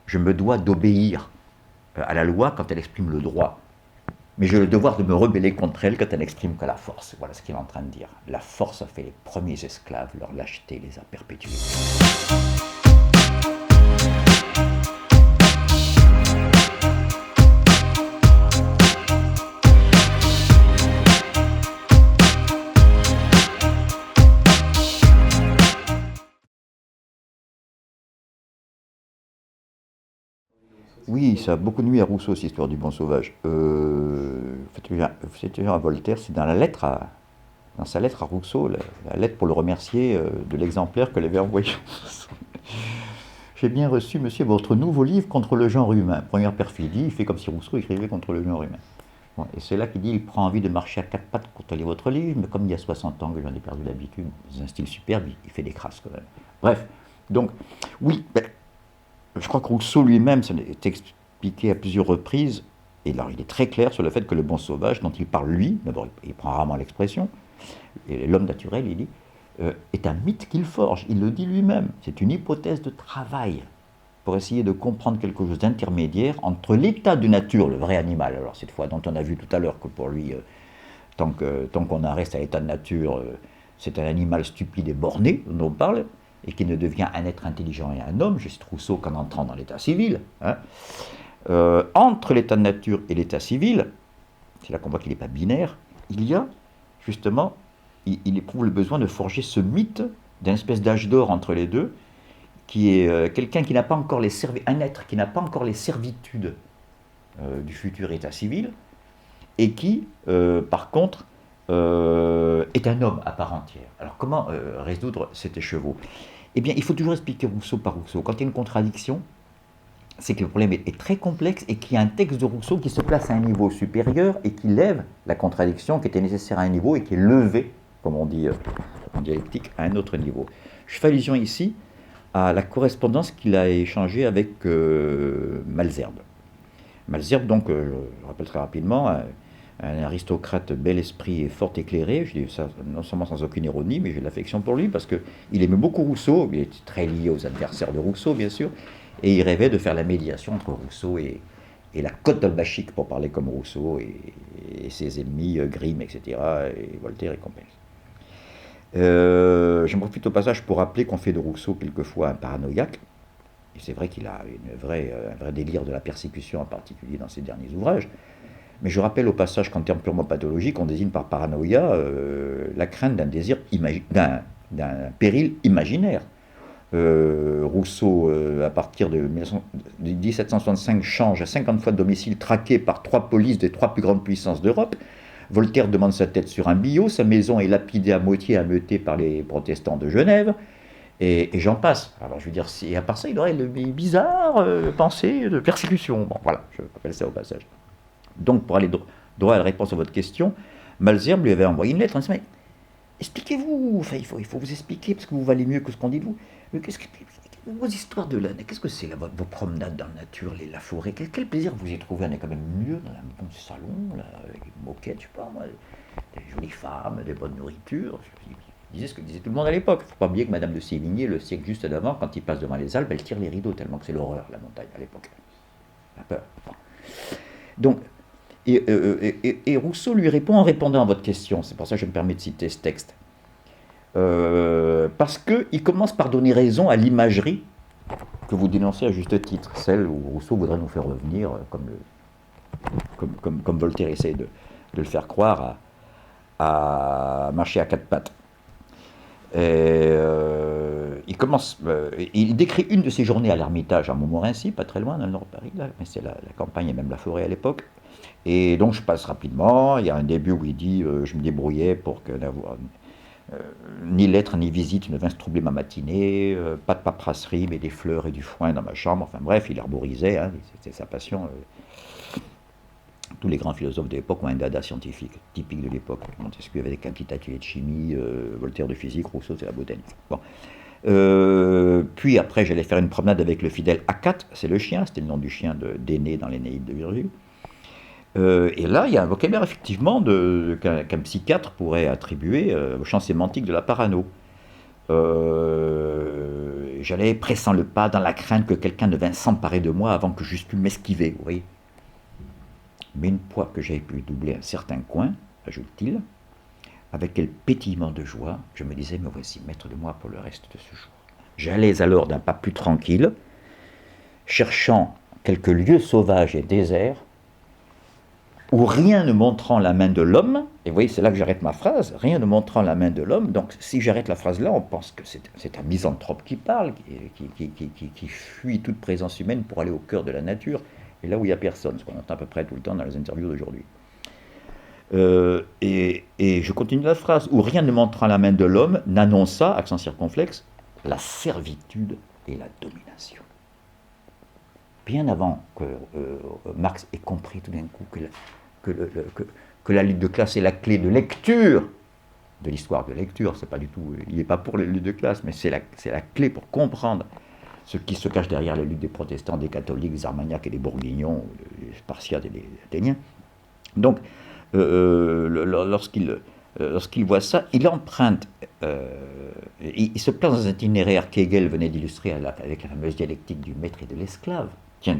je me dois d'obéir à la loi quand elle exprime le droit. Mais j'ai le devoir de me rebeller contre elle quand elle n'exprime que la force. Voilà ce qu'il est en train de dire. La force a fait les premiers esclaves, leur lâcheté les a perpétués. Oui, ça a beaucoup nuit à Rousseau, cette histoire du bon sauvage. Faites à Voltaire, c'est dans dans sa lettre à Rousseau, la lettre pour le remercier de l'exemplaire que l'avait envoyé. J'ai bien reçu, monsieur, votre nouveau livre contre le genre humain. Première perfidie, il fait comme si Rousseau écrivait contre le genre humain. Bon, et c'est là qu'il dit, il prend envie de marcher à quatre pattes pour lire votre livre, mais comme il y a 60 ans que j'en ai perdu l'habitude, c'est un style superbe, il fait des crasses quand même. Bref, donc, oui, je crois que Rousseau lui-même s'en est expliqué à plusieurs reprises, et alors il est très clair sur le fait que le bon sauvage, dont il parle lui, d'abord il prend rarement l'expression, l'homme naturel, il dit, est un mythe qu'il forge, il le dit lui-même, c'est une hypothèse de travail pour essayer de comprendre quelque chose d'intermédiaire entre l'état de nature, le vrai animal, alors cette fois dont on a vu tout à l'heure que pour lui, tant qu'on reste à l'état de nature, c'est un animal stupide et borné dont on parle, et qui ne devient un être intelligent et un homme, je cite Rousseau, qu'en entrant dans l'état civil. Hein. Entre l'état de nature et l'état civil, c'est là qu'on voit qu'il n'est pas binaire, il y a justement, il éprouve le besoin de forger ce mythe d'une espèce d'âge d'or entre les deux, qui est quelqu'un qui n'a pas encore un être qui n'a pas encore les servitudes du futur état civil, et qui, par contre, est un homme à part entière. Alors comment résoudre cet écheveau? Eh bien, il faut toujours expliquer Rousseau par Rousseau. Quand il y a une contradiction, c'est que le problème est très complexe et qu'il y a un texte de Rousseau qui se place à un niveau supérieur et qui lève la contradiction qui était nécessaire à un niveau et qui est levée, comme on dit en dialectique, à un autre niveau. Je fais allusion ici à la correspondance qu'il a échangée avec Malesherbes. Malesherbes, donc, je rappelle très rapidement, un aristocrate bel esprit et fort éclairé, je dis ça non seulement sans aucune ironie, mais j'ai de l'affection pour lui parce qu'il aimait beaucoup Rousseau, il était très lié aux adversaires de Rousseau, bien sûr, et il rêvait de faire la médiation entre Rousseau et la côte d'Albachique, pour parler comme Rousseau, et ses ennemis, Grimm, etc., et Voltaire et compagnie. J'en profite au passage pour rappeler qu'on fait de Rousseau quelquefois un paranoïaque, et c'est vrai qu'il a un vrai délire de la persécution, en particulier dans ses derniers ouvrages. Mais je rappelle au passage qu'en termes purement pathologiques, on désigne par paranoïa la crainte d'un péril imaginaire. Rousseau, à partir de 1765, change à 50 fois de domicile, traqué par 3 polices des 3 plus grandes puissances d'Europe. Voltaire demande sa tête sur un billot, sa maison est lapidée à moitié, ameutée par les protestants de Genève, et j'en passe. Alors je veux dire, et à part ça, il aurait le bizarre pensée de persécution. Bon, voilà, je rappelle ça au passage. Donc, pour aller droit à la réponse à votre question, Malesherbes lui avait envoyé une lettre en disant, mais expliquez-vous, enfin, il faut vous expliquer, parce que vous valez mieux que ce qu'on dit de vous. Mais vos histoires de l'âne, qu'est-ce que c'est là, vos promenades dans la nature, la forêt, quel plaisir vous y trouvez? On est quand même mieux dans un bon salon, là, avec une moquette, je sais pas moi, des jolies femmes, des bonnes nourritures. Il disait ce que disait tout le monde à l'époque. Il ne faut pas oublier que Madame de Sévigné, le siècle juste d'avant, quand il passe devant les Alpes, elle tire les rideaux, tellement que c'est l'horreur, la montagne, à l'époque. La peur. Donc, et Rousseau lui répond en répondant à votre question, c'est pour ça que je me permets de citer ce texte. Parce qu'il commence par donner raison à l'imagerie que vous dénoncez à juste titre, celle où Rousseau voudrait nous faire revenir, comme Voltaire essaie de le faire croire, à marcher à quatre pattes. Il décrit une de ses journées à l'Ermitage, à Montmorency, pas très loin, dans le nord de Paris, là, mais c'est la campagne et même la forêt à l'époque. Et donc je passe rapidement, il y a un début où il dit je me débrouillais pour que ni lettres ni visites ne vinssent troubler ma matinée, pas de paperasserie, mais des fleurs et du foin dans ma chambre, enfin bref, il arborisait, hein, c'était sa passion. Tous les grands philosophes de l'époque ont un dada scientifique, typique de l'époque. Montesquieu avait des petits ateliers de chimie, Voltaire de physique, Rousseau c'est la botanique. Bon. Puis après j'allais faire une promenade avec le fidèle Acate, c'est le chien, c'était le nom du chien d'Énée dans l'Énéide de Virgile. Et là, il y a un vocabulaire effectivement qu'un psychiatre pourrait attribuer au champ sémantique de la parano. j'allais pressant le pas dans la crainte que quelqu'un ne vînt s'emparer de moi avant que j'eusse pu m'esquiver, vous voyez. Mais une fois que j'avais pu doubler un certain coin, ajoute-t-il, avec quel pétillement de joie, je me disais, me voici maître de moi pour le reste de ce jour. J'allais alors d'un pas plus tranquille, cherchant quelques lieux sauvages et déserts, où rien ne montrant la main de l'homme, et vous voyez, c'est là que j'arrête ma phrase, rien ne montrant la main de l'homme, donc si j'arrête la phrase là, on pense que c'est un misanthrope qui parle, qui fuit toute présence humaine pour aller au cœur de la nature, et là où il n'y a personne, ce qu'on entend à peu près tout le temps dans les interviews d'aujourd'hui. Et je continue la phrase, où rien ne montrant la main de l'homme n'annonça, accent circonflexe, la servitude et la domination. Bien avant que Marx ait compris tout d'un coup que la lutte de classe est la clé de lecture de l'histoire de lecture, c'est pas du tout, il n'est pas pour les luttes de classe, mais c'est la clé pour comprendre ce qui se cache derrière les luttes des protestants, des catholiques, des armagnacs et des bourguignons, des spartiates et des athéniens. Donc, lorsqu'il voit ça, il emprunte, il se place dans un itinéraire qu'Hegel venait d'illustrer avec la fameuse dialectique du maître et de l'esclave, tiens,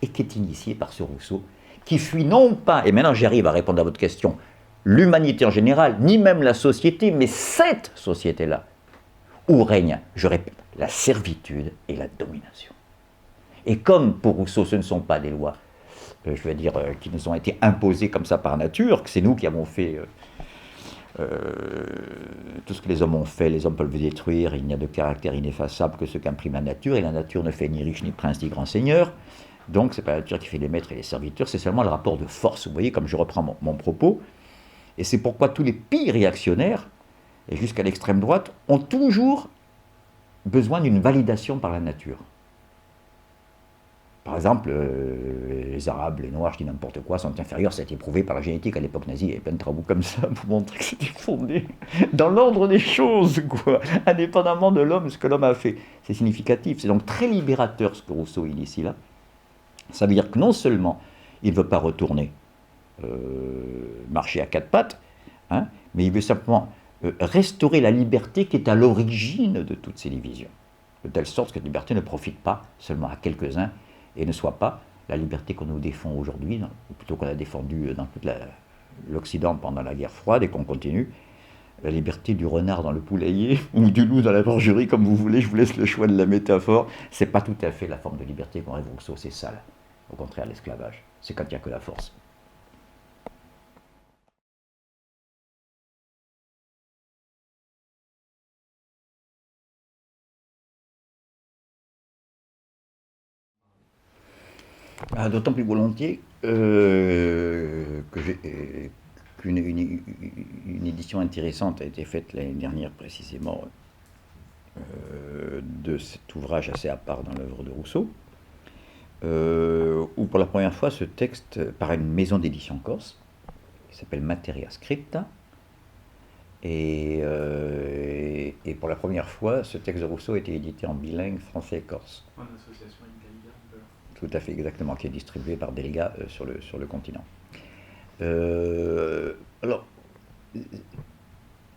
et qui est initié par ce Rousseau, qui fuit non pas, et maintenant j'arrive à répondre à votre question, l'humanité en général, ni même la société, mais cette société-là, où règne, je répète, la servitude et la domination. Et comme pour Rousseau, ce ne sont pas des lois, je vais dire, qui nous ont été imposées comme ça par nature, que c'est nous qui avons fait tout ce que les hommes ont fait, les hommes peuvent le détruire, il n'y a de caractère ineffaçable que ce qu'imprime la nature, et la nature ne fait ni riche, ni prince, ni grand seigneur, donc c'est pas la nature qui fait les maîtres et les serviteurs, c'est seulement le rapport de force, vous voyez, comme je reprends mon propos, et c'est pourquoi tous les pires réactionnaires, et jusqu'à l'extrême droite, ont toujours besoin d'une validation par la nature. Par exemple, les Arabes, les Noirs, je dis n'importe quoi, sont inférieurs, ça a été prouvé par la génétique à l'époque nazie, il y avait plein de travaux comme ça pour montrer que c'était fondé dans l'ordre des choses, quoi, indépendamment de l'homme, ce que l'homme a fait. C'est significatif, c'est donc très libérateur ce que Rousseau initie là. Ça veut dire que non seulement il ne veut pas retourner marcher à quatre pattes, hein, mais il veut simplement restaurer la liberté qui est à l'origine de toutes ces divisions, de telle sorte que cette liberté ne profite pas seulement à quelques-uns, et ne soit pas la liberté qu'on nous défend aujourd'hui, ou plutôt qu'on a défendue dans tout l'Occident pendant la guerre froide et qu'on continue, la liberté du renard dans le poulailler, ou du loup dans la bergerie, comme vous voulez, je vous laisse le choix de la métaphore, c'est pas tout à fait la forme de liberté qu'on rêve Rousseau, c'est ça, là. Au contraire, l'esclavage, c'est quand il n'y a que la force. D'autant plus volontiers qu'une édition intéressante a été faite l'année dernière précisément de cet ouvrage assez à part dans l'œuvre de Rousseau, où pour la première fois ce texte par une maison d'édition corse qui s'appelle Materia Scripta, et pour la première fois ce texte de Rousseau a été édité en bilingue français et corse. En association avec Deliga. Tout à fait, exactement, qui est distribué par Deliga sur le continent. Alors,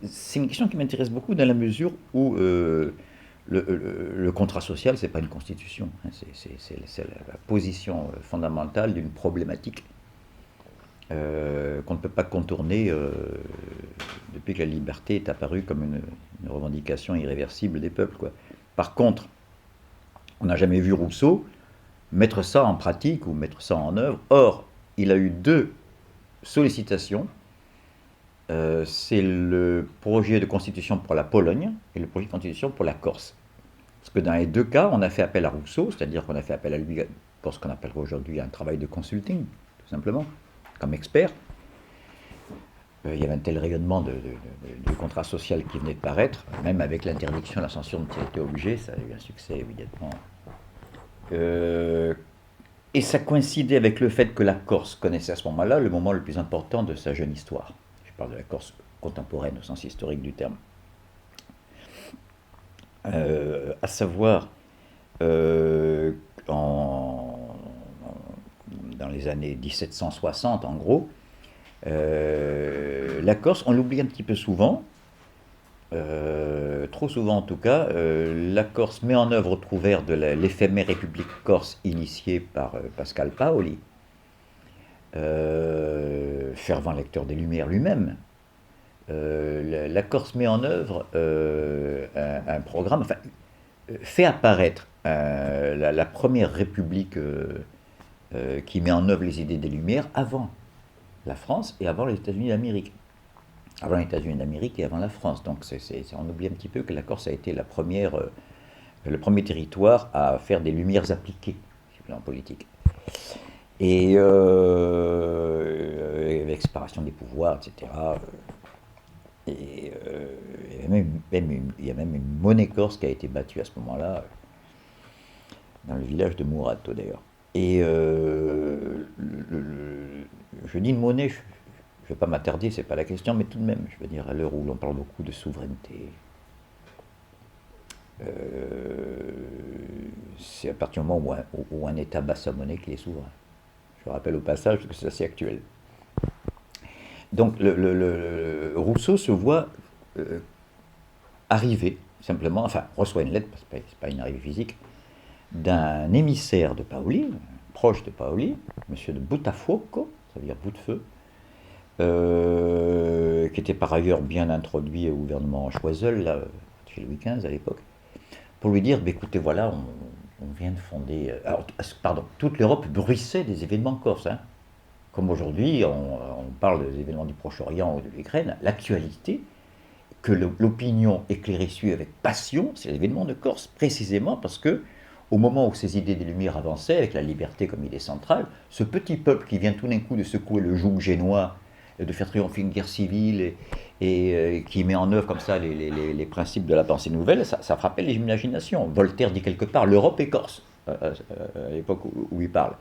c'est une question qui m'intéresse beaucoup dans la mesure où le contrat social, c'est pas une constitution, hein, c'est la position fondamentale d'une problématique qu'on ne peut pas contourner depuis que la liberté est apparue comme une revendication irréversible des peuples, quoi. Par contre, on n'a jamais vu Rousseau mettre ça en pratique ou mettre ça en œuvre. Or, il a eu deux sollicitations. C'est le projet de constitution pour la Pologne et le projet de constitution pour la Corse. Parce que dans les deux cas, on a fait appel à Rousseau, c'est-à-dire qu'on a fait appel à lui pour ce qu'on appelle aujourd'hui un travail de consulting, tout simplement, comme expert. Il y avait un tel rayonnement du contrat social qui venait de paraître, même avec l'interdiction de la censure dont il était obligé, ça a eu un succès évidemment. Et ça coïncidait avec le fait que la Corse connaissait à ce moment-là le moment le plus important de sa jeune histoire. Je parle de la Corse contemporaine au sens historique du terme. À savoir, dans les années 1760 en gros, la Corse, on l'oublie un petit peu souvent, trop souvent en tout cas, la Corse met en œuvre au trouvert de l'éphémère République corse initiée par Pascal Paoli, fervent lecteur des Lumières lui-même. La Corse met en œuvre un programme, enfin, fait apparaître la première République qui met en œuvre les idées des Lumières avant la France et avant les États-Unis d'Amérique. Avant les États-Unis d'Amérique et avant la France. Donc on oublie un petit peu que la Corse a été le premier territoire à faire des Lumières appliquées en politique. Et avec séparation des pouvoirs, etc. Et il y a même une monnaie corse qui a été battue à ce moment-là, dans le village de Murato d'ailleurs. Et je dis une monnaie, je ne vais pas m'attarder, c'est pas la question, mais tout de même, je veux dire, à l'heure où l'on parle beaucoup de souveraineté, c'est à partir du moment où un État bat sa monnaie qu'il est souverain. Je rappelle au passage que c'est assez actuel. Donc Rousseau se voit arriver, simplement, enfin reçoit une lettre, parce que c'est pas une arrivée physique, d'un émissaire de Paoli, proche de Paoli, monsieur de Botafogo, ça veut dire bout de feu, qui était par ailleurs bien introduit au gouvernement Choiseul, là, chez Louis XV à l'époque, pour lui dire, bah, écoutez, voilà, on vient de fonder... Alors, pardon, toute l'Europe bruissait des événements corses, hein. Comme aujourd'hui, on parle des événements du Proche-Orient ou de l'Ukraine, l'actualité, que l'opinion éclairée suit avec passion, c'est l'événement de Corse, précisément parce que, au moment où ces idées des Lumières avançaient, avec la liberté comme idée centrale, ce petit peuple qui vient tout d'un coup de secouer le joug génois, de faire triompher une guerre civile et qui met en œuvre comme ça les principes de la pensée nouvelle, ça frappait les imaginations. Voltaire dit quelque part l'Europe est corse, à l'époque où il parle.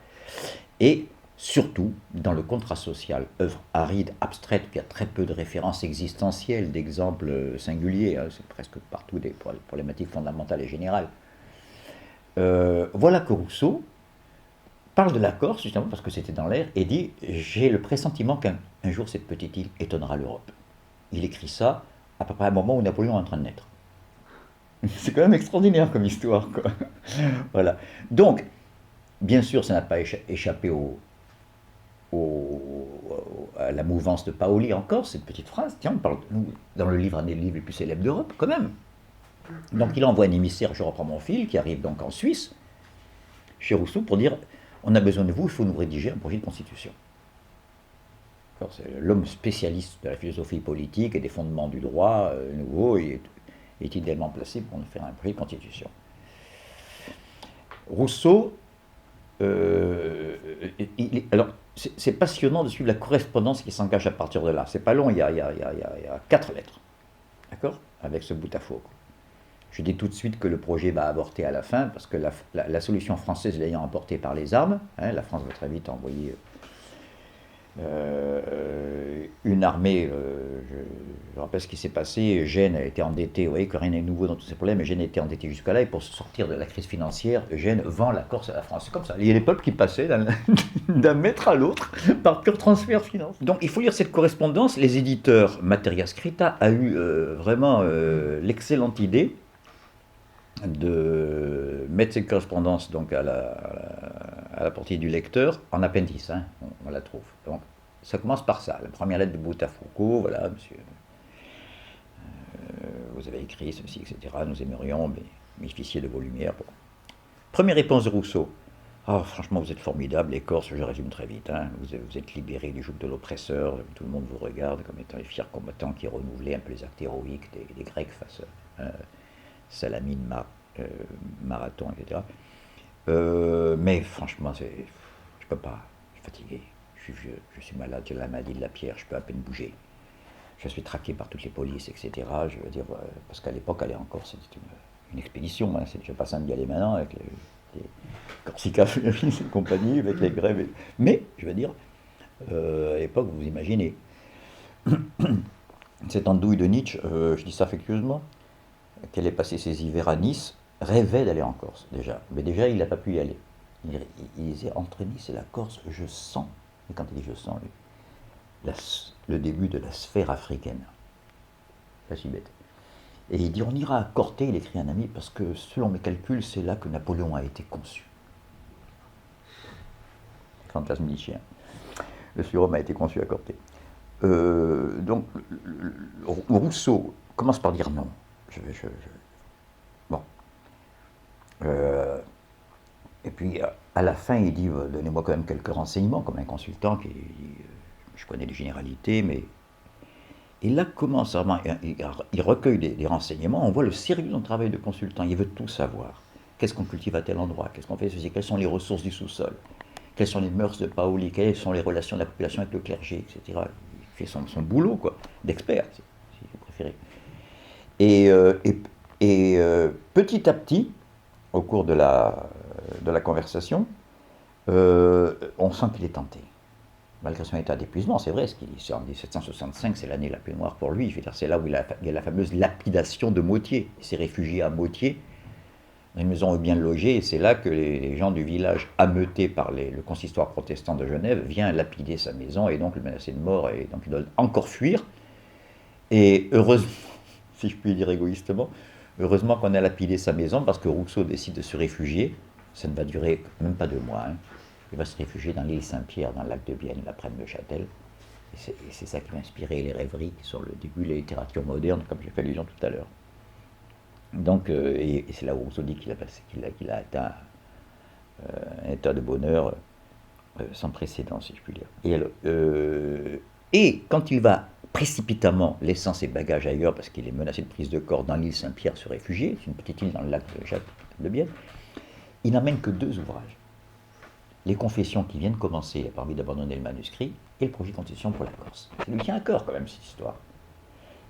Et surtout, dans le contrat social, œuvre aride, abstraite, qui a très peu de références existentielles, d'exemples singuliers, hein, c'est presque partout des problématiques fondamentales et générales. Voilà que Rousseau parle de la Corse, justement parce que c'était dans l'air, et dit « J'ai le pressentiment qu'un jour cette petite île étonnera l'Europe ». Il écrit ça à peu près à un moment où Napoléon est en train de naître. C'est quand même extraordinaire comme histoire, quoi. Voilà. Donc, bien sûr, ça n'a pas échappé à la mouvance de Paoli encore, cette petite phrase. Tiens, on parle dans le livre, un des livres les plus célèbres d'Europe, quand même. Donc il envoie un émissaire, je reprends mon fil, qui arrive donc en Suisse, chez Rousseau, pour dire on a besoin de vous, il faut nous rédiger un projet de constitution. C'est l'homme spécialiste de la philosophie politique et des fondements du droit nouveau est idéalement placé pour nous faire un projet de constitution. Rousseau, alors c'est passionnant de suivre la correspondance qui s'engage à partir de là. C'est pas long, il y a 4 lettres, d'accord, avec ce Botafogo. Je dis tout de suite que le projet va avorter à la fin, parce que la solution française l'ayant emporté par les armes, hein, la France va très vite envoyer une armée, je rappelle ce qui s'est passé, Gênes a été endetté, vous voyez que rien n'est nouveau dans tous ces problèmes, mais Gênes était endetté jusqu'à là, et pour se sortir de la crise financière, Gênes vend la Corse à la France. C'est comme ça, il y a des peuples qui passaient d'un maître à l'autre par pur transfert financier. Donc il faut lire cette correspondance, les éditeurs Materia Scrita a eu vraiment l'excellente idée de mettre cette correspondance donc à la portée du lecteur en appendice, hein, on la trouve. Donc ça commence par ça, la première lettre de Botafogo, voilà, monsieur, vous avez écrit ceci, etc., nous aimerions bénéficier de vos lumières. Bon. Première réponse de Rousseau. Oh, franchement, vous êtes formidable, les Corses, je résume très vite, hein, vous êtes libérés du joug de l'oppresseur, tout le monde vous regarde comme étant les fiers combattants qui renouvelaient un peu les actes héroïques des Grecs face à Salamine, Marathon, etc. Mais franchement, je peux pas, je suis fatigué, je suis vieux, je suis malade, j'ai la maladie de la pierre, je peux à peine bouger. Je suis traqué par toutes les polices, etc. Je veux dire, parce qu'à l'époque, aller en Corse, c'était une expédition, hein, c'est déjà pas simple d'y aller maintenant, avec les Corsica Ferries et compagnie, avec les grèves. Mais, je veux dire, à l'époque, vous imaginez, cette andouille de Nietzsche, je dis ça affectueusement, qu'elle ait passé ses hivers à Nice, rêvait d'aller en Corse, déjà. Mais déjà, il n'a pas pu y aller. Il disait, entre Nice et la Corse, je sens, et quand il dit je sens, le début de la sphère africaine. Pas si bête. Et il dit, on ira à Corté, il écrit un ami, parce que selon mes calculs, c'est là que Napoléon a été conçu. Fantasme nietzschéen. Le surhomme a été conçu à Corté. Donc, Rousseau commence par dire non. Bon. Et puis, à la fin, il dit, donnez-moi quand même quelques renseignements, comme un consultant qui dit, je connais les généralités, mais... Et là commence vraiment, il recueille des renseignements, on voit le sérieux de son travail de consultant, il veut tout savoir. Qu'est-ce qu'on cultive à tel endroit? Qu'est-ce qu'on fait ceci? Quelles sont les ressources du sous-sol? Quelles sont les mœurs de Paoli? Quelles sont les relations de la population avec le clergé, etc. Il fait son boulot, quoi, d'expert, si vous préférez. Petit à petit, au cours de la conversation, on sent qu'il est tenté. Malgré son état d'épuisement, c'est vrai, c'est en 1765, c'est l'année la plus noire pour lui. C'est là où il y a la fameuse lapidation de Motier. Il s'est réfugié à Motier, dans une maison bien logée, et c'est là que les gens du village, ameutés par le consistoire protestant de Genève, viennent lapider sa maison et donc le menacer de mort, et donc il doit encore fuir. Et heureusement, si je puis dire égoïstement, heureusement qu'on a lapidé sa maison, parce que Rousseau décide de se réfugier. Ça ne va durer même pas 2 mois. Il va se réfugier dans l'île Saint-Pierre, dans le lac de Bienne, la Plaine de Châtel. Et c'est ça qui va inspirer les rêveries qui sont le début de la littérature moderne, comme j'ai fait allusion tout à l'heure. Donc, et c'est là où Rousseau dit qu'il a atteint un état de bonheur sans précédent, si je puis dire. Et quand il va précipitamment, laissant ses bagages ailleurs, parce qu'il est menacé de prise de corps dans l'île Saint-Pierre, se réfugier, c'est une petite île dans le lac de Bienne, il n'amène que 2 ouvrages. Les confessions qui viennent commencer, il a pas envie d'abandonner le manuscrit, et le projet de constitution pour la Corse. Ça lui tient à cœur quand même cette histoire.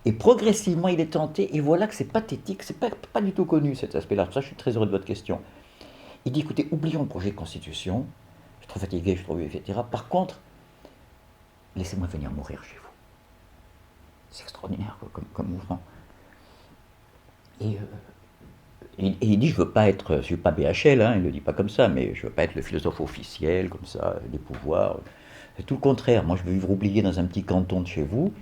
Et progressivement il est tenté, et voilà que c'est pathétique, c'est pas du tout connu cet aspect-là, pour ça je suis très heureux de votre question. Il dit écoutez, oublions le projet de constitution, je suis trop fatigué, je suis trop vieux, etc. Par contre, laissez-moi venir mourir chez vous. C'est extraordinaire comme mouvement. Et il dit, je veux pas suis pas BHL, il ne le dit pas comme ça, mais je veux pas être le philosophe officiel, comme ça, des pouvoirs. C'est tout le contraire. Moi, je veux vivre oublié dans un petit canton de chez vous.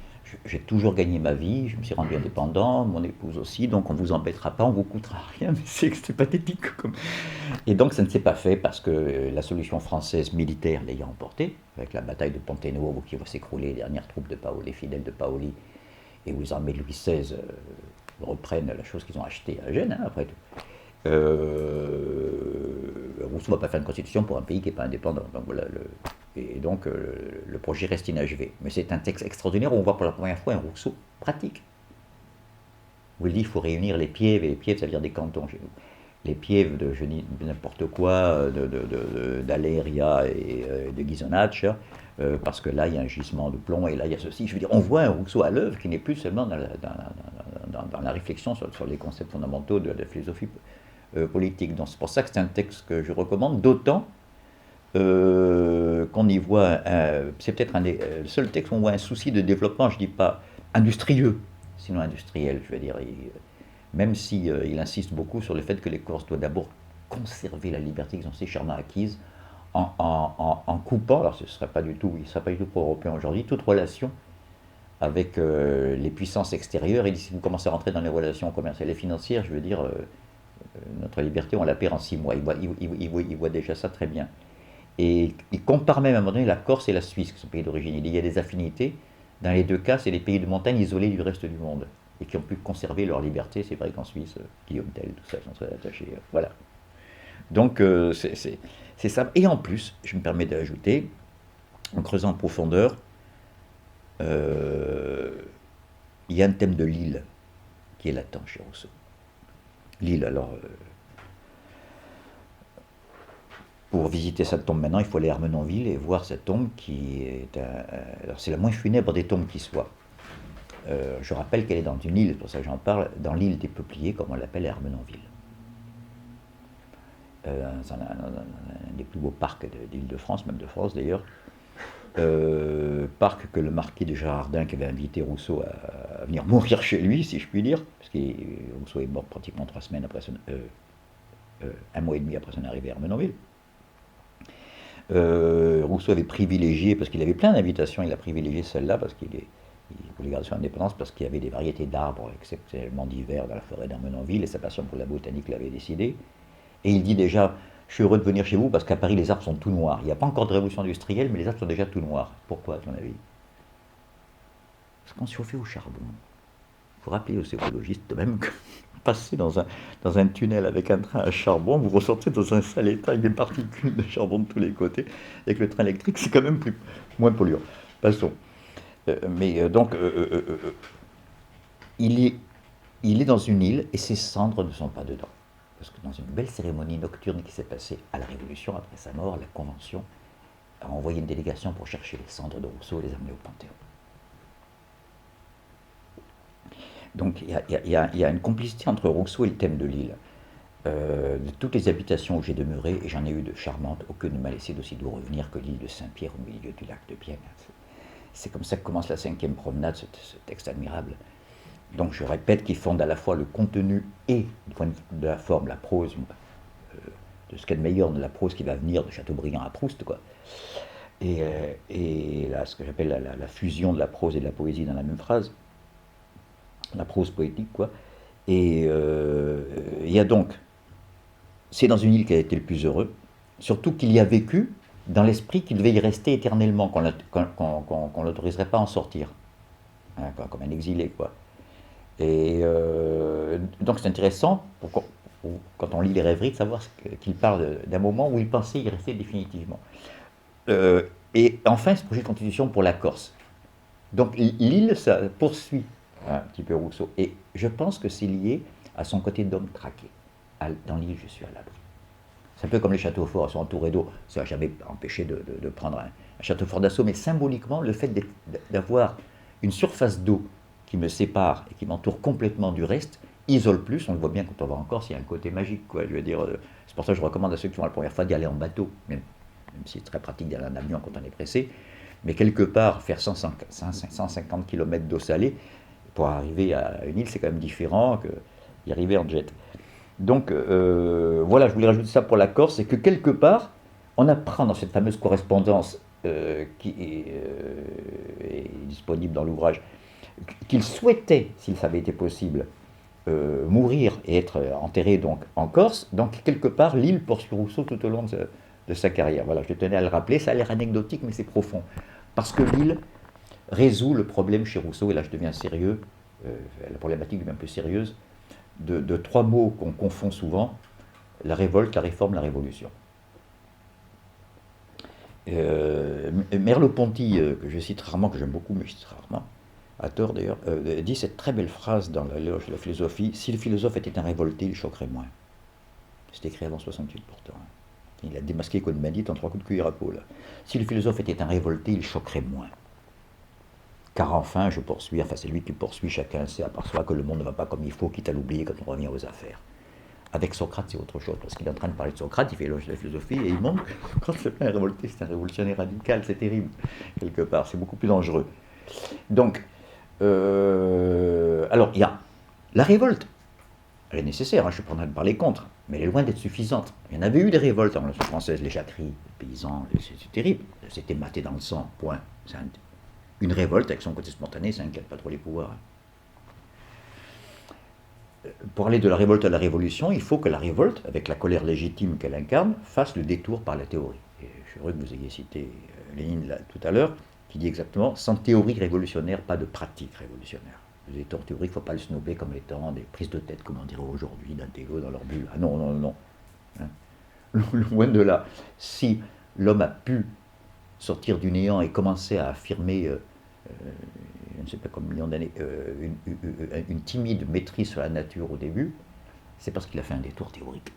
J'ai toujours gagné ma vie, je me suis rendu indépendant, mon épouse aussi, donc on ne vous embêtera pas, on ne vous coûtera rien, mais c'est pathétique. Et donc ça ne s'est pas fait parce que la solution française militaire l'ayant emporté, avec la bataille de Ponte Nuovo qui va s'écrouler, les dernières troupes de Paoli, les fidèles de Paoli, et où les armées de Louis XVI reprennent la chose qu'ils ont achetée à Gênes, après tout. Rousseau ne va pas faire une constitution pour un pays qui n'est pas indépendant. Donc voilà, donc le projet reste inachevé. Mais c'est un texte extraordinaire où on voit pour la première fois un Rousseau pratique. Où il dit qu'il faut réunir les pièves, et les pièves ça veut dire des cantons chez nous. Les pièves de, je dis n'importe quoi, d'Aléria et de Ghisonaccia, parce que là il y a un gisement de plomb et là il y a ceci. Je veux dire, on voit un Rousseau à l'œuvre qui n'est plus seulement dans la réflexion sur les concepts fondamentaux de la philosophie politique. Donc c'est pour ça que c'est un texte que je recommande, d'autant qu'on y voit, c'est peut-être le seul texte où on voit un souci de développement, je ne dis pas industrieux, sinon industriel, je veux dire. Même s'il il insiste beaucoup sur le fait que les Corses doivent d'abord conserver la liberté qu'ils ont si chèrement acquise en coupant, alors il ne serait pas du tout pro-européen aujourd'hui, toute relation avec les puissances extérieures. Et si vous commencez à rentrer dans les relations commerciales et financières, je veux dire, notre liberté, on la perd en 6 mois. Il voit déjà ça très bien. Et il compare même à un moment donné la Corse et la Suisse, qui sont pays d'origine. Il dit il y a des affinités. Dans les 2 cas, c'est les pays de montagne isolés du reste du monde et qui ont pu conserver leur liberté. C'est vrai qu'en Suisse, Guillaume Tell, tout ça, ils sont très attachés. Voilà. Donc, c'est ça. Et en plus, je me permets d'ajouter, en creusant en profondeur, il y a un thème de l'île qui est latent chez Rousseau. L'île, alors, pour visiter cette tombe maintenant, il faut aller à Armenonville et voir cette tombe qui est alors c'est la moins funèbre des tombes qui soit. Je rappelle qu'elle est dans une île, c'est pour ça que j'en parle, dans l'île des Peupliers, comme on l'appelle à Armenonville. C'est un des plus beaux parcs d'Île-de-France, même de France d'ailleurs. Parc que le marquis de Gérardin, qui avait invité Rousseau à venir mourir chez lui, si je puis dire, parce que Rousseau est mort pratiquement 3 semaines après un mois et demi après son arrivée à Armenonville. Rousseau avait privilégié, parce qu'il avait plein d'invitations, il a privilégié celle-là, parce qu'il est Il voulait garder son indépendance parce qu'il y avait des variétés d'arbres exceptionnellement divers dans la forêt d'Armenonville, et sa passion pour la botanique l'avait décidé. Et il dit déjà, je suis heureux de venir chez vous parce qu'à Paris, les arbres sont tout noirs. Il n'y a pas encore de révolution industrielle, mais les arbres sont déjà tout noirs. Pourquoi, à ton avis? Parce qu'on chauffait au charbon. Il faut rappeler aux écologistes même que passer dans un tunnel avec un train à charbon, vous ressortez dans un sale état avec des particules de charbon de tous les côtés. Avec le train électrique, c'est quand même moins polluant. Passons. Il est dans une île et ses cendres ne sont pas dedans. Parce que dans une belle cérémonie nocturne qui s'est passée à la Révolution, après sa mort, la Convention a envoyé une délégation pour chercher les cendres de Rousseau et les amener au Panthéon. Donc il y a une complicité entre Rousseau et le thème de l'île. De toutes les habitations où j'ai demeuré, et j'en ai eu de charmantes, aucune ne m'a laissé d'aussi doux revenir que l'île de Saint-Pierre au milieu du lac de Bienne. C'est comme ça que commence la 5e promenade, ce texte admirable. Donc je répète qu'il fonde à la fois le contenu et, du point de vue de la forme, la prose, de ce qu'il y a de meilleur de la prose qui va venir de Chateaubriand à Proust, quoi. Et là, ce que j'appelle la fusion de la prose et de la poésie dans la même phrase, la prose poétique, quoi. Et il y a donc, c'est dans une île qu'il a été le plus heureux, surtout qu'il y a vécu dans l'esprit qu'il devait y rester éternellement, qu'on ne l'autoriserait pas à en sortir, hein, comme un exilé, quoi. Et donc c'est intéressant, quand on lit les rêveries, de savoir qu'il parle d'un moment où il pensait y rester définitivement. Et enfin, ce projet de constitution pour la Corse. Donc l'île, ça poursuit un petit peu Rousseau. Et je pense que c'est lié à son côté d'homme traqué. Dans l'île, je suis à l'abri. C'est un peu comme les châteaux forts, ils sont entourés d'eau. Ça n'a jamais empêché de prendre un château fort d'assaut, mais symboliquement, le fait d'avoir une surface d'eau qui me sépare et qui m'entoure complètement du reste, isole plus. On le voit bien quand on va en Corse, il y a un côté magique, quoi. Je veux dire, c'est pour ça que je recommande à ceux qui vont la première fois d'y aller en bateau, même si c'est très pratique d'aller en avion quand on est pressé. Mais quelque part, faire 150 km d'eau salée pour arriver à une île, c'est quand même différent qu'y arriver en jet. Donc voilà, je voulais rajouter ça pour la Corse, c'est que quelque part, on apprend dans cette fameuse correspondance qui est disponible dans l'ouvrage, qu'il souhaitait, s'il ça avait été possible, mourir et être enterré donc en Corse. Donc quelque part, l'île poursuit Rousseau tout au long de sa carrière. Voilà, je tenais à le rappeler, ça a l'air anecdotique, mais c'est profond. Parce que l'île résout le problème chez Rousseau, et là je deviens sérieux, la problématique devient un peu sérieuse, de trois mots qu'on confond souvent, la révolte, la réforme, la révolution. Merleau-Ponty, que je cite rarement, que j'aime beaucoup, mais je cite rarement, à tort d'ailleurs, dit cette très belle phrase dans l'éloge de la philosophie: si le philosophe était un révolté, il choquerait moins. C'est écrit avant 68 pourtant. Il a démasqué Cohn-Bendit en 3 coups de cuillère à peau. Là. Si le philosophe était un révolté, il choquerait moins. Car enfin, je poursuis, enfin c'est lui qui poursuit, chacun sait à part soi que le monde ne va pas comme il faut, quitte à l'oublier quand on revient aux affaires. Avec Socrate, c'est autre chose, parce qu'il est en train de parler de Socrate, il fait éloge de la philosophie, et il montre que quand c'est pas un révolté, c'est un révolutionnaire radical, c'est terrible, quelque part, c'est beaucoup plus dangereux. Donc, alors, il y a la révolte, elle est nécessaire, hein, je suis pas en train de parler contre, mais elle est loin d'être suffisante. Il y en avait eu des révoltes en Révolution française, les jacqueries, les paysans, c'est terrible, c'était maté dans le sang, point. Une révolte, avec son côté spontané, ça n'inquiète pas trop les pouvoirs. Pour aller de la révolte à la révolution, il faut que la révolte, avec la colère légitime qu'elle incarne, fasse le détour par la théorie. Et je suis heureux que vous ayez cité Lénine là, tout à l'heure, qui dit exactement, sans théorie révolutionnaire, pas de pratique révolutionnaire. Les torts théoriques, il ne faut pas le snober comme étant des prises de tête, comme on dirait aujourd'hui, d'intello dans leur bulle. Ah non, non, non. Hein, loin de là. Si l'homme a pu sortir du néant et commencer à affirmer, je ne sais pas combien de millions d'années, une timide maîtrise sur la nature au début, c'est parce qu'il a fait un détour théorique.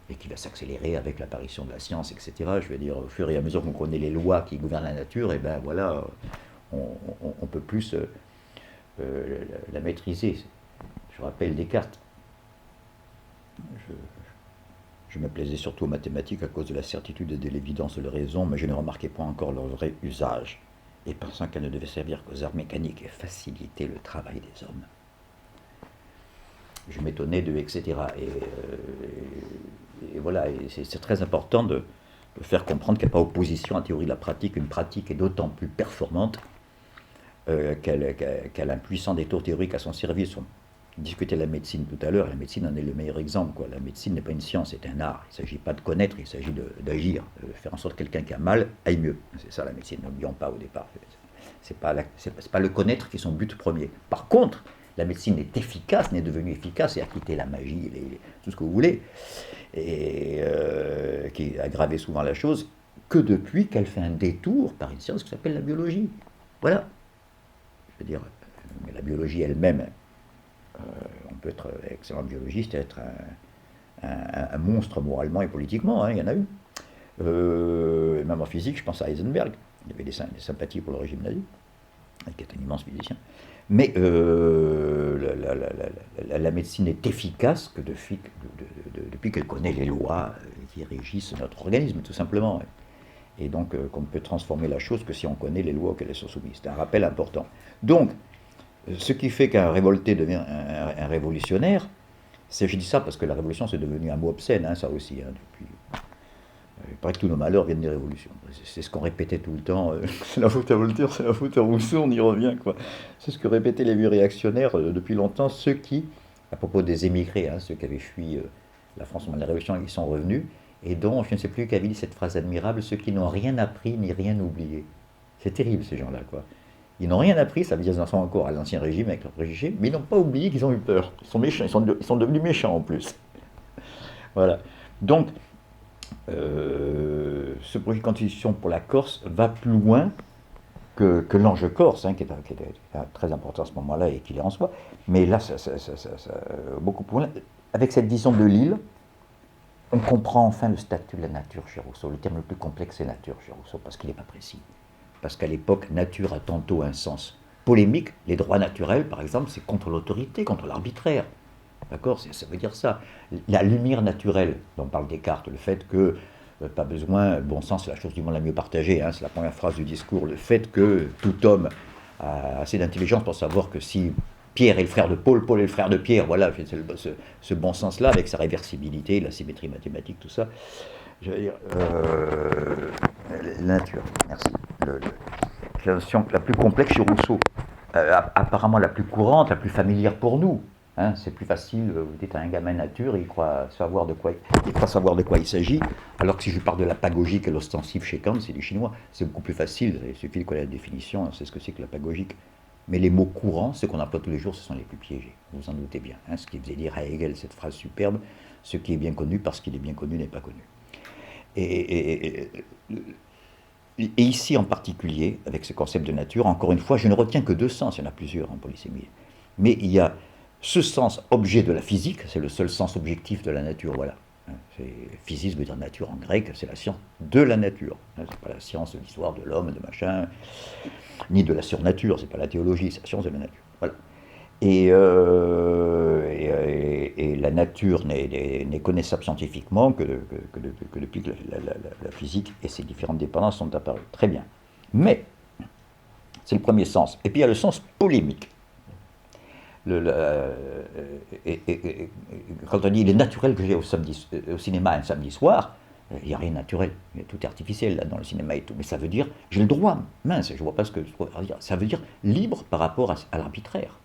Et qui va s'accélérer avec l'apparition de la science, etc. Je veux dire, au fur et à mesure qu'on connaît les lois qui gouvernent la nature, et ben voilà, on peut plus la maîtriser. Je rappelle Descartes. Je me plaisais surtout aux mathématiques à cause de la certitude et de l'évidence de leur raison, mais je ne remarquais pas encore leur vrai usage, et pensant qu'elles ne devaient servir qu'aux arts mécaniques et faciliter le travail des hommes. Je m'étonnais de etc. Et voilà, et c'est très important de faire comprendre qu'il n'y a pas opposition à la théorie de la pratique. Une pratique est d'autant plus performante qu'elle a un puissant détour théorique à son service. On discutait de la médecine tout à l'heure, la médecine en est le meilleur exemple, quoi. La médecine n'est pas une science, c'est un art. Il ne s'agit pas de connaître, il s'agit d'agir, de faire en sorte que quelqu'un qui a mal aille mieux. C'est ça la médecine, n'oublions pas au départ. C'est pas le connaître qui est son but premier. Par contre, la médecine est efficace, n'est devenue efficace et a quitté la magie, tout ce que vous voulez, et qui a aggravé souvent la chose, que depuis qu'elle fait un détour par une science qui s'appelle la biologie. Voilà. Je veux dire, la biologie elle-même, on peut être excellent biologiste et être un monstre moralement et politiquement, hein, il y en a eu. Et même en physique, je pense à Heisenberg, il avait des sympathies pour le régime nazi, qui est un immense physicien. Mais la médecine est efficace que depuis qu'elle connaît les lois qui régissent notre organisme, tout simplement. Et donc qu'on ne peut transformer la chose que si on connaît les lois auxquelles elles sont soumises. C'est un rappel important. Donc, ce qui fait qu'un révolté devient un révolutionnaire, je dis ça parce que la révolution c'est devenu un mot obscène, hein, ça aussi, hein, depuis. Il paraît que tous nos malheurs viennent des révolutions. C'est ce qu'on répétait tout le temps. C'est la faute à Voltaire, c'est la faute à Rousseau, on y revient, quoi. C'est ce que répétaient les vieux réactionnaires depuis longtemps, ceux qui, à propos des émigrés, hein, ceux qui avaient fui la France au moment de la Révolution et qui sont revenus, et dont, je ne sais plus qui avait dit cette phrase admirable, ceux qui n'ont rien appris ni rien oublié. C'est terrible, ces gens-là, quoi. Ils n'ont rien appris, ça veut dire qu'ils en sont encore à l'ancien régime avec leurs préjugés, mais ils n'ont pas oublié qu'ils ont eu peur. Ils sont méchants, ils sont devenus méchants en plus. Voilà. Donc, ce projet de constitution pour la Corse va plus loin que l'enjeu corse, hein, qui est très important à ce moment-là et qu'il est en soi. Mais là, ça beaucoup plus loin. Avec cette vision de l'île, on comprend enfin le statut de la nature chez Rousseau. Le terme le plus complexe, c'est nature chez Rousseau, parce qu'il n'est pas précis. Parce qu'à l'époque, nature a tantôt un sens polémique. Les droits naturels, par exemple, c'est contre l'autorité, contre l'arbitraire. D'accord, ça veut dire ça. La lumière naturelle dont parle Descartes, le fait que, pas besoin, le bon sens c'est la chose du monde la mieux partagée, hein, c'est la première phrase du discours, le fait que tout homme a assez d'intelligence pour savoir que si Pierre est le frère de Paul, Paul est le frère de Pierre, voilà, c'est ce bon sens-là, avec sa réversibilité, la symétrie mathématique, tout ça. Je veux dire, la nature, merci. La notion la plus complexe chez Rousseau, apparemment la plus courante, la plus familière pour nous. Hein, c'est plus facile, vous dites à un gamin nature, il croit savoir de quoi il s'agit, alors que si je parle de la pagogique et l'ostensive chez Kant, c'est du chinois, c'est beaucoup plus facile, il suffit de connaître la définition, c'est ce que c'est que la pagogique. Mais les mots courants, ceux qu'on emploie tous les jours, ce sont les plus piégés, vous en doutez bien. Hein, ce qui faisait dire à Hegel cette phrase superbe, ce qui est bien connu parce qu'il est bien connu n'est pas connu. Et ici en particulier, avec ce concept de nature, encore une fois, je ne retiens que deux sens, il y en a plusieurs en polysémie, mais il y a ce sens objet de la physique, c'est le seul sens objectif de la nature, voilà. Physis veut dire nature en grec, c'est la science de la nature. C'est pas la science de l'histoire de l'homme, de machin, ni de la surnature, c'est pas la théologie, c'est la science de la nature. Voilà. Et la nature n'est connaissable scientifiquement que depuis que la physique et ses différentes dépendances sont apparues. Très bien. Mais, c'est le premier sens. Et puis il y a le sens polémique. Quand on dit il est naturel que j'ai au cinéma un samedi soir, il n'y a rien de naturel, tout est artificiel là, dans le cinéma et tout, mais ça veut dire j'ai le droit, mince, je ne vois pas ce que ça veut dire libre par rapport à l'arbitraire.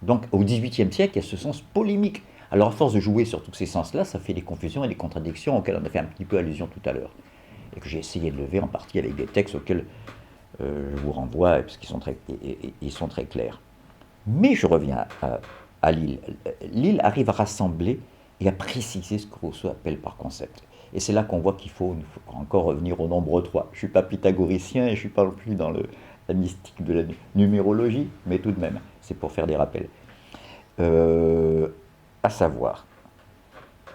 Donc au XVIIIe siècle, il y a ce sens polémique. Alors à force de jouer sur tous ces sens-là, ça fait des confusions et des contradictions auxquelles on a fait un petit peu allusion tout à l'heure, et que j'ai essayé de lever en partie avec des textes auxquels je vous renvoie, parce qu'ils sont très clairs. Mais je reviens à Lille. Lille arrive à rassembler et à préciser ce que Rousseau appelle par concept. Et c'est là qu'on voit qu'il faut encore revenir au nombre 3. Je ne suis pas pythagoricien et je ne suis pas non plus dans la mystique de la numérologie, mais tout de même, c'est pour faire des rappels. À savoir,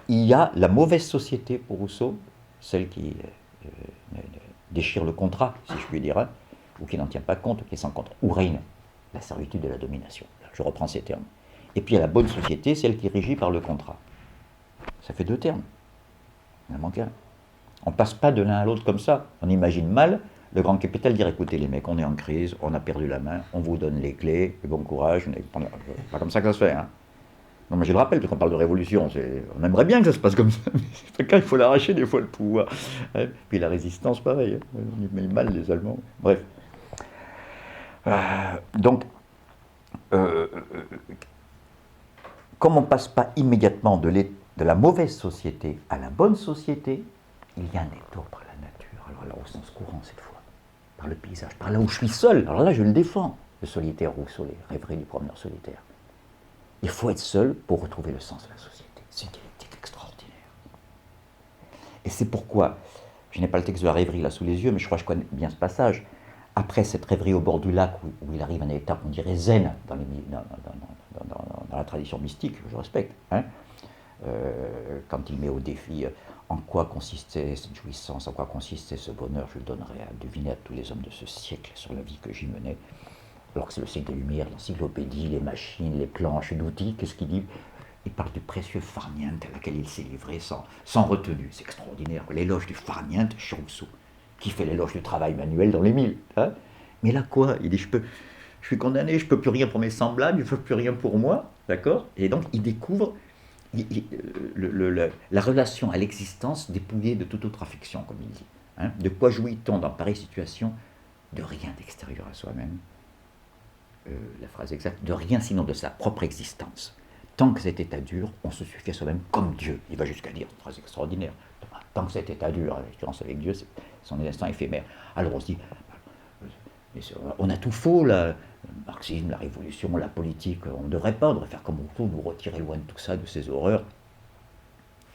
il y a la mauvaise société pour Rousseau, celle qui déchire le contrat, si je puis dire, hein, ou qui n'en tient pas compte, qui est sans compte, où règne la servitude et la domination. Je reprends ces termes. Et puis il y a la bonne société, celle qui est régie par le contrat. Ça fait deux termes. Il en manque un. On ne passe pas de l'un à l'autre comme ça. On imagine mal le grand capital dire écoutez les mecs, on est en crise, on a perdu la main, on vous donne les clés, et bon courage. C'est pas comme ça que ça se fait. Hein. Non, mais je le rappelle, parce qu'on parle de révolution, on aimerait bien que ça se passe comme ça, mais il faut l'arracher des fois le pouvoir. Puis la résistance, pareil. On y met mal les Allemands. Bref. Donc, comme on ne passe pas immédiatement de la mauvaise société à la bonne société, il y a un détour par la nature, alors là au sens courant cette fois, par le paysage, par là où je suis seul, alors là je le défends, le solitaire Rousseau, les rêveries du promeneur solitaire. Il faut être seul pour retrouver le sens de la société. C'est une dialectique extraordinaire. Et c'est pourquoi, je n'ai pas le texte de la rêverie là sous les yeux, mais je crois que je connais bien ce passage. Après cette rêverie au bord du lac, où il arrive à une étape, on dirait zen, dans la tradition mystique, que je respecte, hein, quand il met au défi en quoi consistait cette jouissance, en quoi consistait ce bonheur, je le donnerais à deviner à tous les hommes de ce siècle sur la vie que j'y menais. Alors que c'est le siècle des Lumières, l'encyclopédie, les machines, les planches d'outils, qu'est-ce qu'il dit? Il parle du précieux farniente à laquelle il s'est livré sans retenue. C'est extraordinaire, l'éloge du farniente chez Rousseau, qui fait l'éloge du travail manuel dans les milles. Hein, mais là quoi? Il dit, je suis condamné, je ne peux plus rien pour mes semblables, je ne peux plus rien pour moi, d'accord? Et donc il découvre la relation à l'existence dépouillée de toute autre affection, comme il dit. Hein, de quoi jouit-on dans pareille situation? De rien d'extérieur à soi-même. La phrase exacte, de rien sinon de sa propre existence. Tant que cet état dure, on se suffit à soi-même comme Dieu. Il va jusqu'à dire, une phrase extraordinaire, tant que cet état dure, l'expérience avec Dieu, son instant éphémère. Alors on se dit, on a tout faux, là, le marxisme, la révolution, la politique, on ne devrait faire comme Rousseau, nous retirer loin de tout ça, de ces horreurs.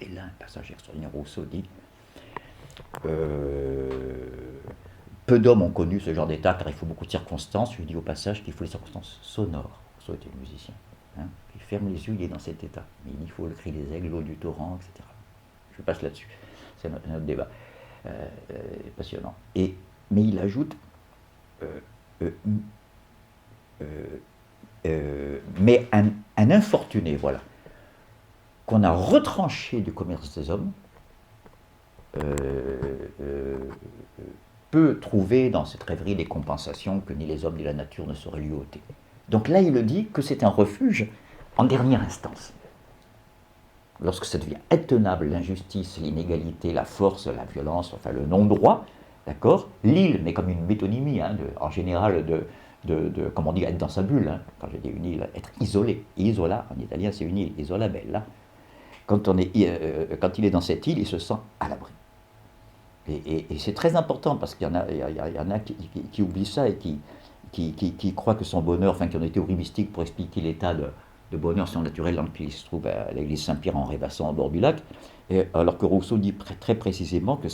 Et là, un passage extraordinaire, Rousseau dit, peu d'hommes ont connu ce genre d'état, car il faut beaucoup de circonstances. Je lui dis au passage qu'il faut les circonstances sonores. Rousseau était musicien. Hein. Il ferme les yeux, il est dans cet état. Mais il faut le cri des aigles, l'eau du torrent, etc. Je passe là-dessus. C'est un autre débat. Passionnant. Mais il ajoute, mais un infortuné, voilà, qu'on a retranché du commerce des hommes, peut trouver dans cette rêverie des compensations que ni les hommes ni la nature ne sauraient lui ôter. Donc là, il dit que c'est un refuge en dernière instance. Lorsque ça devient intenable, l'injustice, l'inégalité, la force, la violence, enfin le non-droit, d'accord, l'île, mais comme une métonymie, hein, en général, comme on dit, être dans sa bulle, hein, quand je dis une île, être isolé. Isola, en italien, c'est une île, isola bella. Quand il est dans cette île, il se sent à l'abri. Et c'est très important parce qu'il y en a qui oublient ça et qui croient que son bonheur, enfin qui ont été au mystique pour expliquer l'état de bonheur surnaturel dans lequel il se trouve à l'église Saint-Pierre en rêvassant au bord du lac, alors que Rousseau dit très précisément que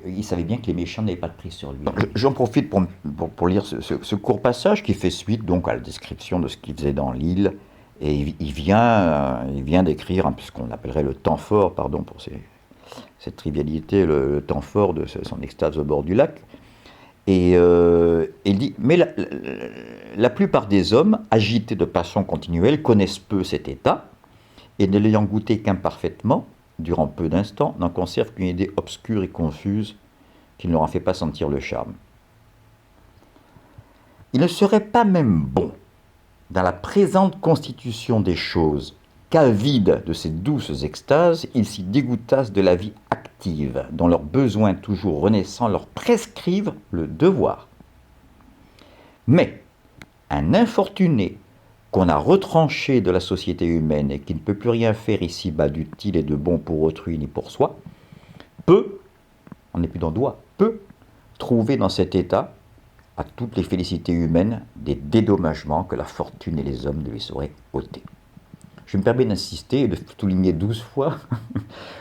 il savait bien que les méchants n'avaient pas de prise sur lui. J'en profite pour lire ce court passage qui fait suite donc à la description de ce qu'il faisait dans l'île, et il vient d'écrire ce qu'on appellerait le temps fort, pardon pour cette trivialité, le temps fort de son extase au bord du lac. Et il dit, mais la plupart des hommes, agités de passion continuelle, connaissent peu cet état, et ne l'ayant goûté qu'imparfaitement, durant peu d'instants, n'en conservent qu'une idée obscure et confuse qui ne leur en fait pas sentir le charme. Il ne serait pas même bon, dans la présente constitution des choses, qu'avides de ces douces extases, ils s'y dégoûtassent de la vie active, dont leurs besoins toujours renaissants leur prescrivent le devoir. Mais un infortuné qu'on a retranché de la société humaine et qui ne peut plus rien faire ici-bas d'utile et de bon pour autrui ni pour soi, peut, on n'est plus dans doigt, peut trouver dans cet état, à toutes les félicités humaines, des dédommagements que la fortune et les hommes ne lui sauraient ôter. Je me permets d'insister et de souligner 12 fois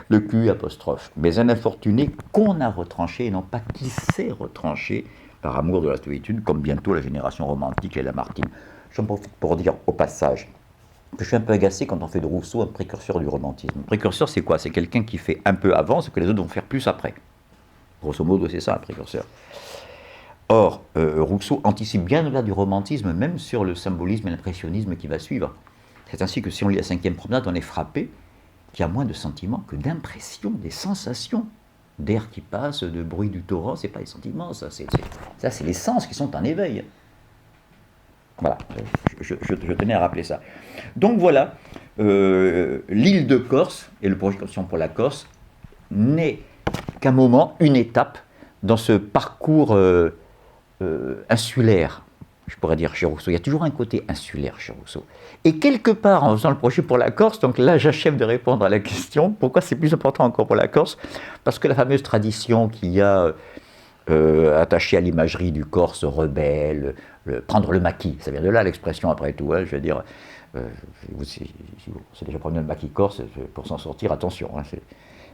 le Q apostrophe. Mais un infortuné qu'on a retranché et non pas qui s'est retranché par amour de la solitude, comme bientôt la génération romantique et Lamartine. J'en profite pour dire au passage que je suis un peu agacé quand on fait de Rousseau un précurseur du romantisme. Un précurseur, c'est quoi? C'est quelqu'un qui fait un peu avant ce que les autres vont faire plus après. Grosso modo, c'est ça un précurseur. Or, Rousseau anticipe bien au-delà du romantisme, même sur le symbolisme et l'impressionnisme qui va suivre. C'est ainsi que si on lit la 5e promenade, on est frappé qu'il y a moins de sentiments que d'impressions, des sensations, d'air qui passe, de bruit du torrent. C'est pas les sentiments, ça c'est les sens qui sont en éveil. Voilà, je tenais à rappeler ça. Donc voilà, l'île de Corse et le projet Constitution pour la Corse n'est qu'un moment, une étape dans ce parcours insulaire, je pourrais dire, chez Rousseau. Il y a toujours un côté insulaire chez Rousseau. Et quelque part, en faisant le projet pour la Corse, donc là, j'achève de répondre à la question, pourquoi c'est plus important encore pour la Corse? Parce que la fameuse tradition qu'il y a attachée à l'imagerie du Corse rebelle, prendre le maquis, ça vient de là l'expression après tout, hein, je veux dire, si vous déjà prenez le maquis corse, pour s'en sortir, attention, hein,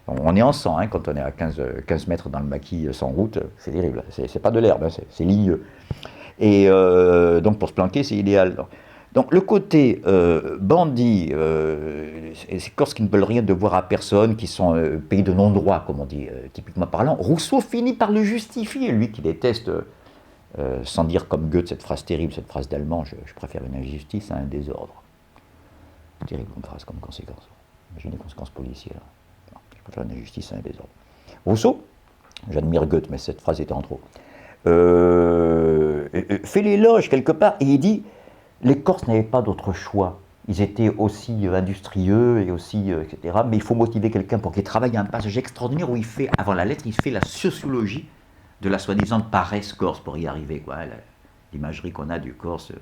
on est en sang, hein, quand on est à 15 mètres dans le maquis sans route, c'est terrible, c'est pas de l'herbe, hein, c'est ligneux. Et donc pour se planquer, c'est idéal. Donc le côté bandit, ces Corses qui ne veulent rien devoir à personne, qui sont pays de non-droit, comme on dit, typiquement parlant, Rousseau finit par le justifier, lui qui déteste, sans dire comme Goethe cette phrase terrible, cette phrase d'allemand, je préfère une injustice à un désordre. Terrible comme phrase, comme conséquence. Imaginez les conséquences policières. Non, je préfère une injustice à un désordre. Rousseau, j'admire Goethe, mais cette phrase était en trop. Fait l'éloge quelque part, et il dit les Corses n'avaient pas d'autre choix. Ils étaient aussi industrieux et aussi, etc. Mais il faut motiver quelqu'un pour qu'il travaille. Il y a un passage extraordinaire où il fait, avant la lettre, il fait la sociologie de la soi-disant paresse corse pour y arriver, quoi. L'imagerie qu'on a du Corse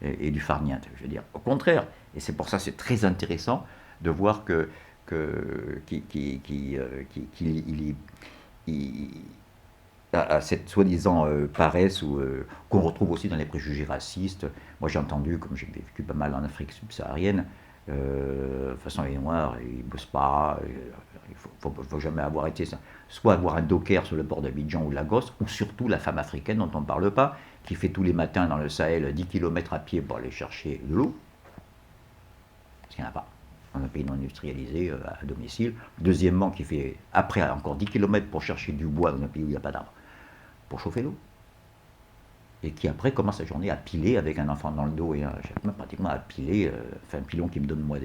et du farniente, je veux dire. Au contraire, et c'est pour ça que c'est très intéressant de voir à cette soi-disant paresse qu'on retrouve aussi dans les préjugés racistes. Moi j'ai entendu, comme j'ai vécu pas mal en Afrique subsaharienne, de toute façon les Noirs, ils ne bossent pas, il ne faut jamais avoir été ça. Soit avoir un docker sur le port d'Abidjan ou de Lagos, ou surtout la femme africaine dont on ne parle pas, qui fait tous les matins dans le Sahel 10 km à pied pour aller chercher de l'eau, parce qu'il n'y en a pas dans un pays non industrialisé à domicile. Deuxièmement, qui fait après encore 10 km pour chercher du bois dans un pays où il n'y a pas d'arbres, pour chauffer l'eau. Et qui après commence sa journée à piler avec un enfant dans le dos et pratiquement à piler, un pilon qui me donne moi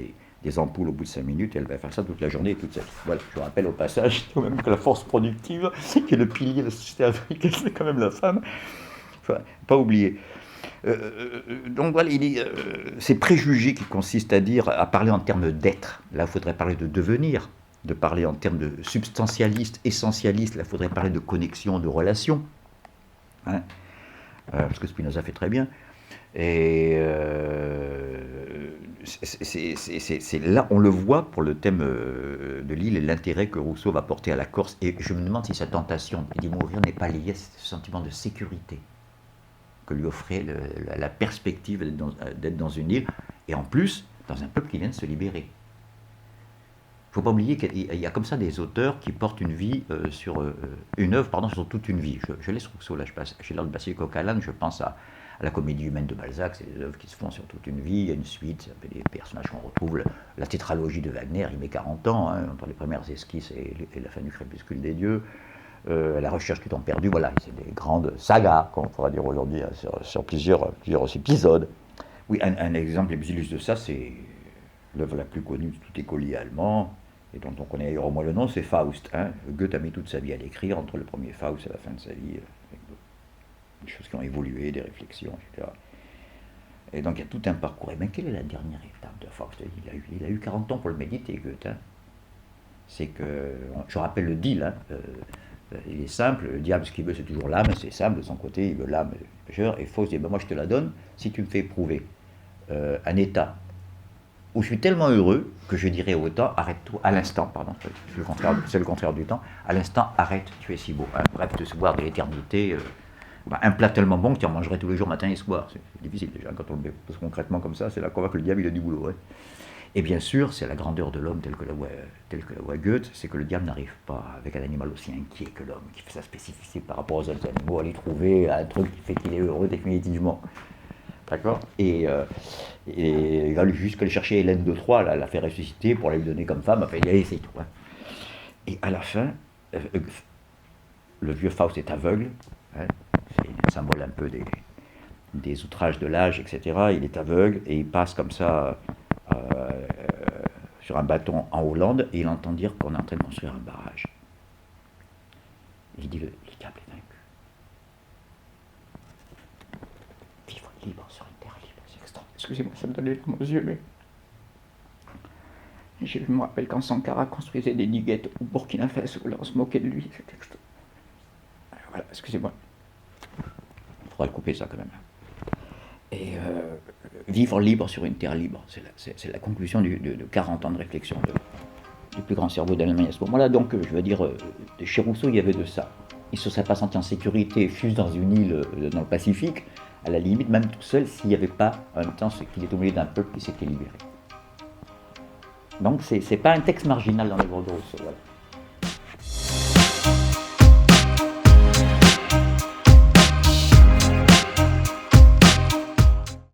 des ampoules au bout de 5 minutes, et elle va faire ça toute la journée et toute sa vie. Voilà, je rappelle au passage même que la force productive, qui est le pilier de la société africaine, c'est quand même la femme. Enfin, pas oublier. Donc voilà, ces préjugés qui consistent à parler en termes d'être. Là, il faudrait parler de devenir, de parler en termes de substantialiste, essentialiste. Là, il faudrait parler de connexion, de relation. Hein, parce que Spinoza fait très bien. Et c'est là, on le voit pour le thème de l'île et l'intérêt que Rousseau va porter à la Corse. Et je me demande si sa tentation d'y mourir n'est pas liée à ce sentiment de sécurité que lui offrait la perspective d'être dans une île, et en plus, dans un peuple qui vient de se libérer. Il ne faut pas oublier qu'il y a comme ça des auteurs qui portent une vie sur une œuvre, sur toute une vie. Je laisse Rousseau, là, j'ai l'air de passer le coq à l'âne, je pense à la comédie humaine de Balzac, c'est des œuvres qui se font sur toute une vie, il y a une suite, des personnages qu'on retrouve, la tétralogie de Wagner, il met 40 ans, hein, entre les premières esquisses et la fin du crépuscule des dieux. La recherche du temps perdu, voilà, c'est des grandes sagas, comme on pourra dire aujourd'hui, hein, sur plusieurs épisodes. Oui, un exemple les plus illustres de ça, c'est l'œuvre la plus connue de tout écolier allemand, et dont on connaît au moins le nom, c'est Faust. Hein. Goethe a mis toute sa vie à l'écrire, entre le premier Faust et la fin de sa vie, avec des choses qui ont évolué, des réflexions, etc. Et donc il y a tout un parcours. Et bien quelle est la dernière étape de Faust? Il a eu 40 ans pour le méditer, Goethe. Hein. C'est que, je rappelle le deal, hein, il est simple, le diable ce qu'il veut c'est toujours l'âme, c'est simple, de son côté il veut l'âme, et Faust dit, ben moi je te la donne si tu me fais éprouver un état où je suis tellement heureux que je dirais au temps, arrête-toi, à l'instant, pardon, c'est le contraire du temps, à l'instant, arrête, tu es si beau. Hein, bref, de se voir de l'éternité, un plat tellement bon que tu en mangerais tous les jours, matin et soir. C'est difficile déjà, quand on le pose concrètement comme ça, c'est là qu'on voit que le diable il a du boulot. Ouais. Et bien sûr, c'est la grandeur de l'homme telle que la voit Goethe, c'est que le diable n'arrive pas avec un animal aussi inquiet que l'homme, qui fait sa spécificité par rapport aux autres animaux, à lui trouver un truc qui fait qu'il est heureux définitivement. D'accord, et il va jusqu'à aller chercher Hélène de Troie, la faire ressusciter pour la lui donner comme femme, enfin, allez, c'est tout. Hein. Et à la fin, le vieux Faust est aveugle, hein, c'est un symbole un peu des outrages de l'âge, etc. Il est aveugle et il passe comme ça sur un bâton en Hollande et il entend dire qu'on est en train de construire un barrage. Il dit le diable est vaincu. Vivre libre sur une terre libre, c'est extraordinaire. Excusez-moi, ça me donne les larmes aux yeux, mais je me rappelle quand Sankara construisait des diguettes au Burkina Faso, là on se moquait de lui, c'était extraordinaire. Voilà, excusez-moi. faudra le couper ça quand même. Et vivre libre sur une terre libre, c'est la conclusion de 40 ans de réflexion du plus grand cerveau d'Allemagne à ce moment-là. Donc, je veux dire, chez Rousseau, il y avait de ça. Il ne se serait pas senti en sécurité, fût dans une île dans le Pacifique, à la limite, même tout seul, s'il n'y avait pas, en même temps, qu'il est au milieu d'un peuple qui s'était libéré. Donc, c'est pas un texte marginal dans les livre de Rousseau. Voilà.